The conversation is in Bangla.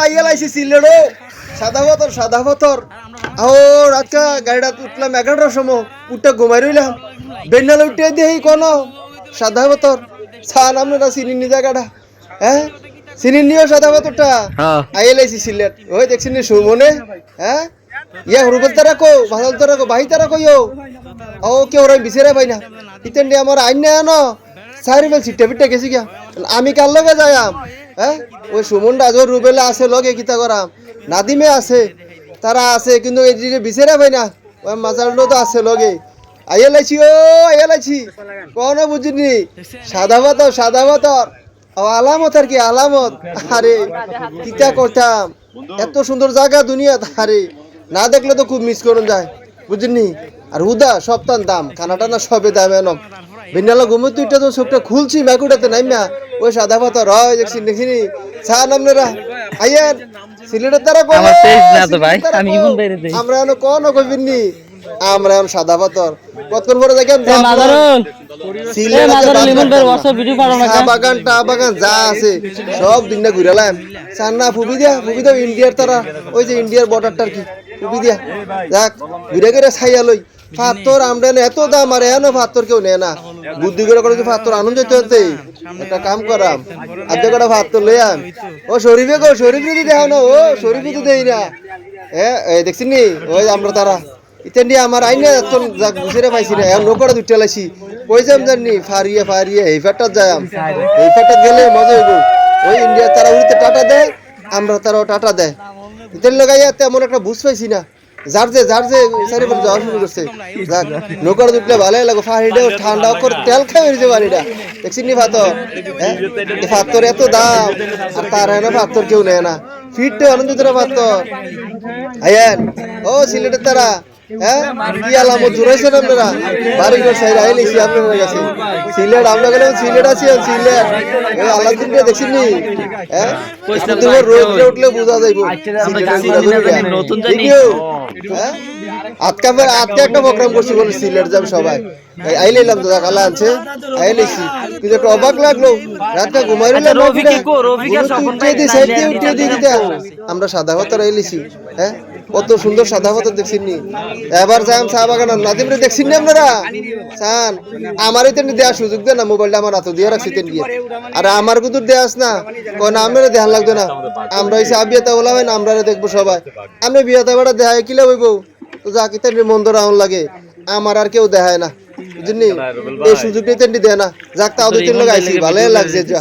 আইয়া লাইছি সিলেটও সাদা পাথর আও রাতকা গাড়িটা উঠলাম 11টার সময় উঠটা ঘুমাই রইলাম বেন্নালে উঠে দিয়ে কোনো সাদা পাথর সান আপনারা চিনি নি জায়গাটা হ্যাঁ চিনি নিও সাদা পাথরটা আইয়া লাইছি সিলেট ওই দেখছেন নি সুমনে হ্যাঁ ইয়া হরুবল তারা কো ভাদল তারা কো বাহি তারা কইও ও কে ওরা বিছেরা পাই না ইতেন দিয়ে আমার আইন না আনো সারি বেল সিটে পিটে গেছি গিয়া আমি কার লগে যাইম হ্যাঁ ওই সুমন রাজর রুবেলা আছে লগে কিতা করাম নাদিমে আছে তারা আছে কিন্তু এই যে বিছেরা পাই না ওই মাজারলো তো আছে লগে আইয়া লাইছি কোনো বুঝিনি সাদা পাথর আলামত আর কি আলামত আরে কিতা করতাম এত সুন্দর জায়গা দুনিয়া আরে না দেখলে তো খুব মিস করুন যায় বুঝিনি আর হুদা সপ্তাহ দাম খানাটা না সবে দাম এনম বিনালা ঘুমে তুইটা তো সবটা খুলছি ম্যাকুটাতে নাইমা ওই সাদা পাথর হয় দেখছি ছান আপনারা আইয়ার সিলেটের তারা কই আমার তেজ না তো ভাই আমি ইমন বাইরে দেই আমরা এনো কোন কইবিনি আমরা এখন সাদা পাথর কতক্ষণ পরে দেখেন মাদারুল মাদারুল ইমন বাইরে WhatsApp ভিডিও পারো না টা বাগান যা আছে সব দিনটা ঘুরালাম সান্না ফুবি দিয়া ইন্ডিয়ার তারা ওই যে ইন্ডিয়ার বর্ডারটার কি ফুবি দিয়া যাক ঘুরে ছাইয়া লই পাথর আমরা এত দাম আর এনো পাথর কেউ নেয় না বুদ্ধি করে করে পাথর আনন্দ যেতে একটা কাম করাম আধা কটা পাথর লইয়াম ও শরীফে যদি দেখাও না ও শরীফে তো দেই না এই দেখছিস নি ওই আমরা তারা ইতেন দিয়ে আমার আইনে এত বুঝে পাইছি না এখন নৌকাটা দুইটা লাইছি কই যাম জানি ফারিয়ে এই ফ্যাটটা যাইম এই ফ্যাটটা গেলে মজা হইব ওই ইন্ডিয়া তারা উড়িতে টাটা দেয় আমরা তারাও টাটা দেয় ইতেন লাগাইয়া তেমন একটা বুঝ পাইছি না যার যে সারি বলে যাওয়া শুরু করছে যাক নৌকাটা দুটলে ভালোই লাগো ফাড়িটা ঠান্ডা করে তেল খাই হয়েছে বাড়িটা দেখছি নি পাথর হ্যাঁ পাথর এত দাম আর তারা না পাথর কেউ নেয় না ফিটতে আনন্দ তোরা পাথর আয়ান ও সিলেটের তারা হ্যাঁ কি আলামত জুড়াইছেন আপনারা বাড়িঘর সাইড আইলেছি আপনাদের কাছে সিলেট আমরা গেলাম সিলেট আছি সিলেট আল্লাহ দিনটা দেখছেন নি হ্যাঁ রোদ উঠলে বোঝা যাইব হ্যাঁ আজকে একটা প্রোগ্রাম করছি বলে সিলেট যাব সবাই আইলাম তো কালা আনছে আইলেছি কিন্তু একটা অবাক লাগলো রাতটা ঘুমাই আমরা সাদা পাথর আইলেছি হ্যাঁ কত সুন্দর সাদা পাথর দেখছেন নি এবার যাই চা বাগান নাদিমরে দেখছেন নি আপনারা চান আমারই তেমনি দেওয়ার সুযোগ দেয় না মোবাইলটা আমার হাতে দিয়ে রাখছি তেন গিয়ে আর আমার কিন্তু দেওয়াস না কোন আমরা ধ্যান লাগতো না আমরা হইছে আবিয়াতা বলা হয় না আমরা দেখবো সবাই আমি বিয়াতা বেড়া দেখায় কিলে হইব তো যা কি তেমনি মন্দ রাউন লাগে আমার আর কেউ দেখায় না বুঝলি এই সুযোগটা তেমনি দেয় না যাক তাও দুই তিন লোক আইসি ভালোই লাগছে যা